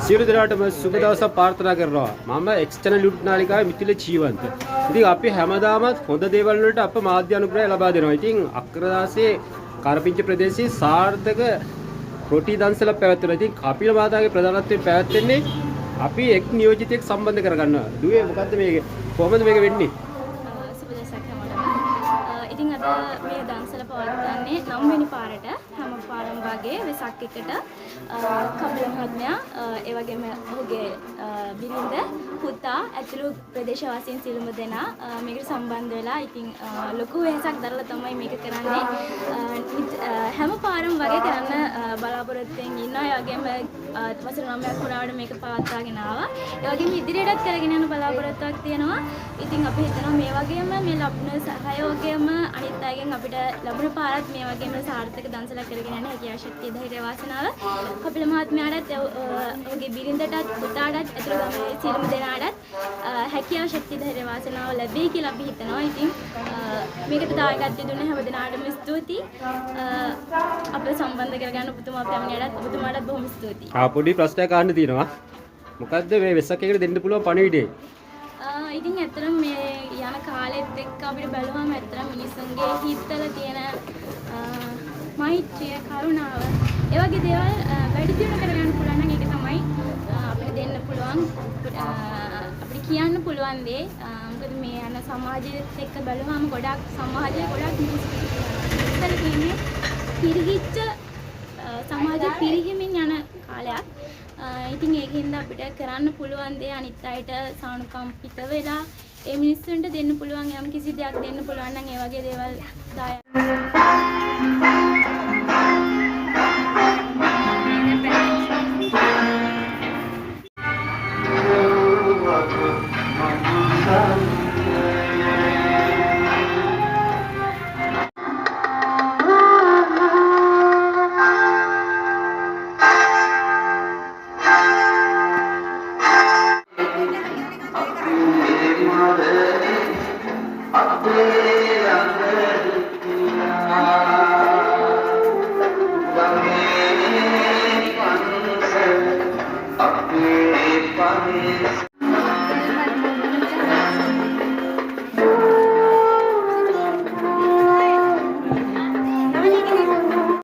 සියලු දෙනාටම සුබ දවසක් ප්‍රාර්ථනා කරනවා. මම එක්ස්ටර්නල් YouTube නාලිකාවේ මිත්‍රිල ජීවන්ත. ඉතින් අපි හැමදාමත් හොඳ දේවල් වලට අප මාධ්‍ය අනුග්‍රහය ලබා දෙනවා. ඉතින් අක්‍රදාසේ කරපිංච ප්‍රදේශයේ සාර්ථක රොටි දන්සලක් පැවැත්වෙනවා. ඉතින් කපිල මහතාගේ ප්‍රධානත්වයෙන් පැවැත්වෙන්නේ අපි එක් නියෝජිතයෙක් සම්බන්ධ කරගන්නවා. දුවේ මොකද්ද මේක? කොහොමද මේක වෙන්නේ? ඉතින් අද මේ දන්සල පවත්වන්නේ 9 වෙනි පාරට හැම පාරම වගේ වෙසක් එකට කපිල මහත්මයා ඒ වගේම ඔහුගේ බිරිඳ පුතා ඇතුළු ප්‍රදේශවාසීන් සියලුම දෙනා මේකට සම්බන්ධ වෙලා ඉතින් ලොකු වෙහසක් දරලා තමයි මේක කරන්නේ හැම පාරම වගේ කරන්න බලාපොරොත්තු වෙමින් ඉන්නවා ඒ වගේම වසර 9ක් පුරාවට මේක පවත්වාගෙන ආවා ඒ වගේම ඉදිරියටත් කරගෙන යන බලාපොරොත්තුවක් තියෙනවා ඉතින් අපි හිතනවා මේ වගේම මේ ලබන සහයෝගයම අනිත් අයගෙන් අපිට ලැබුණ පාරත් මේ වගේම සාර්ථක දන්සලක් කරගෙන යන හැකියාව ශක්තිය ධෛර්ය වාසනාව කපිල මහත්මයාටත් ඔහුගේ බිරිඳටත් පුතාටත් ඇතුළු ගමේ සියලුම දෙනාටත් හැකියාව ශක්තිය ධෛර්ය වාසනාව ලැබෙයි කියලා අපි හිතනවා. ඉතින් මේකට දායකත්වය දුන්න හැම දෙනාටම ස්තුතියි. අපිව සම්බන්ධ කරගන්න ඔබතුමා පැමිණියටත් ඔබතුමාටත් බොහොම ස්තුතියි. පොඩි ප්‍රශ්නයක් අහන්න තියෙනවා. මොකද්ද මේ වෙස්සක් එකට දෙන්න පුළුවන් පණිවිඩය? ඉතින් ඇත්තටම මේ යන කාලෙත් එක්ක අපිට බලුවම ඇත්තටම මිනිස්සුන්ගේ හිතවල තියෙන මෛත්‍රිය කරුණාව ඒ වගේ දේවල් වැඩි දියුණු කරගන්න පුළුවන් නම් ඒක තමයි අපිට දෙන්න පුළුවන් අපිට කියන්න පුළුවන් දේ මොකද මේ යන සමාජයත් එක්ක බලුවම ගොඩක් සමාජයේ ගොඩක් මිනිස්සු කියන්නේ පිරිගිච්ච සමාජය පිරිහිමින් යන කාලයක් ඉතින් ඒකින්ද අපිට කරන්න පුළුවන් දේ අනිත් අයට සානුකම්පිත වෙලා ඒ මිනිස්සුන්ට දෙන්න පුළුවන් යම් කිසි දෙයක් දෙන්න පුළුවන් නම් ඒ වගේ දේවල් Apne panis